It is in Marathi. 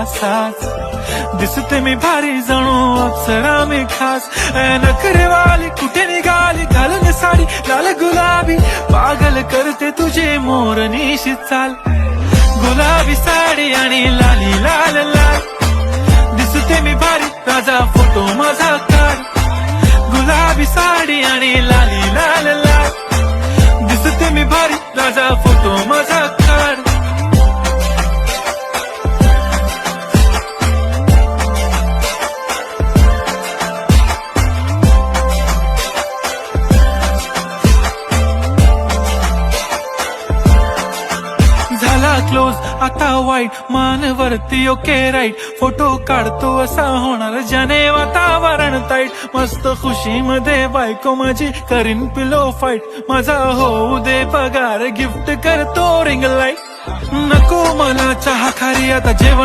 असाच दिसते मी भारी जणू अप्सरा मी खास नखरेवाली कुठे निघाली घालून साडी लाल गुलाबी पागल करते तुझे मोरनीशी चाल गुलाबी साडी आणि लाली लाल लाल दिसते मी भारी राजा फोटो माझा काढ गुलाबी साडी आणि लाली लाल लाल दिसते मी भारी राजा फोटो माझा काढ झाला क्लोज आता वाईट मानवरती ओके राईट फोटो काढतो असा होणार ज्याने वातावरण ताईट मस्त खुशी मध्ये बायको माझी करीन पिलो फाईट माझा होऊ दे पगार गिफ्ट करतो रिंग लाईट नको मला चहा खारी आता जेवण